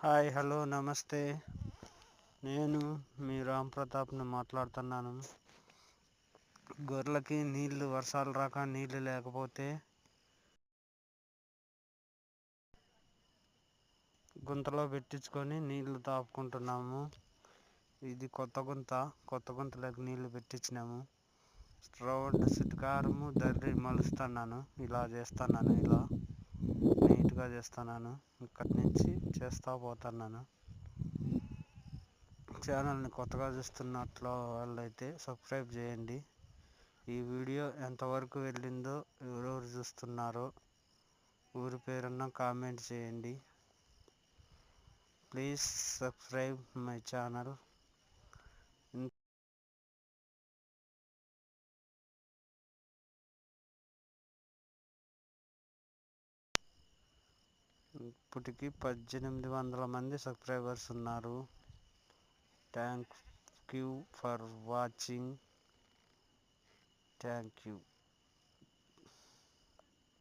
Hi hello నమస్తే. నేను మీ రామ్ ప్రతాప్ని మాట్లాడుతున్నాను. గొర్రెలకి నీళ్లు వర్షాలు రాక నీళ్లు లేకపోతే గుంతలో పెట్టించుకొని నీళ్లు తాపుకుంటున్నాము. ఇది కొత్త గుంతలోకి నీళ్లు పెట్టించినాము. రౌండ్ సిట్కారము దర్రి మలుస్తున్నాను. ఇలా నీట్గా చేస్తున్నాను. ఇక్కడి నుంచి చేస్తూ పోతున్నాను. ఛానల్ని కొత్తగా చూస్తున్నట్లు వాళ్ళైతే సబ్స్క్రైబ్ చేయండి. ఈ వీడియో ఎంతవరకు వెళ్ళిందో, ఎవరెవరు చూస్తున్నారో ఊరి పేరున్న కామెంట్ చేయండి. Please subscribe my channel. ఇప్పటికి 1800 మంది సబ్స్క్రైబర్స్ ఉన్నారు. Thank you for watching. Thank you.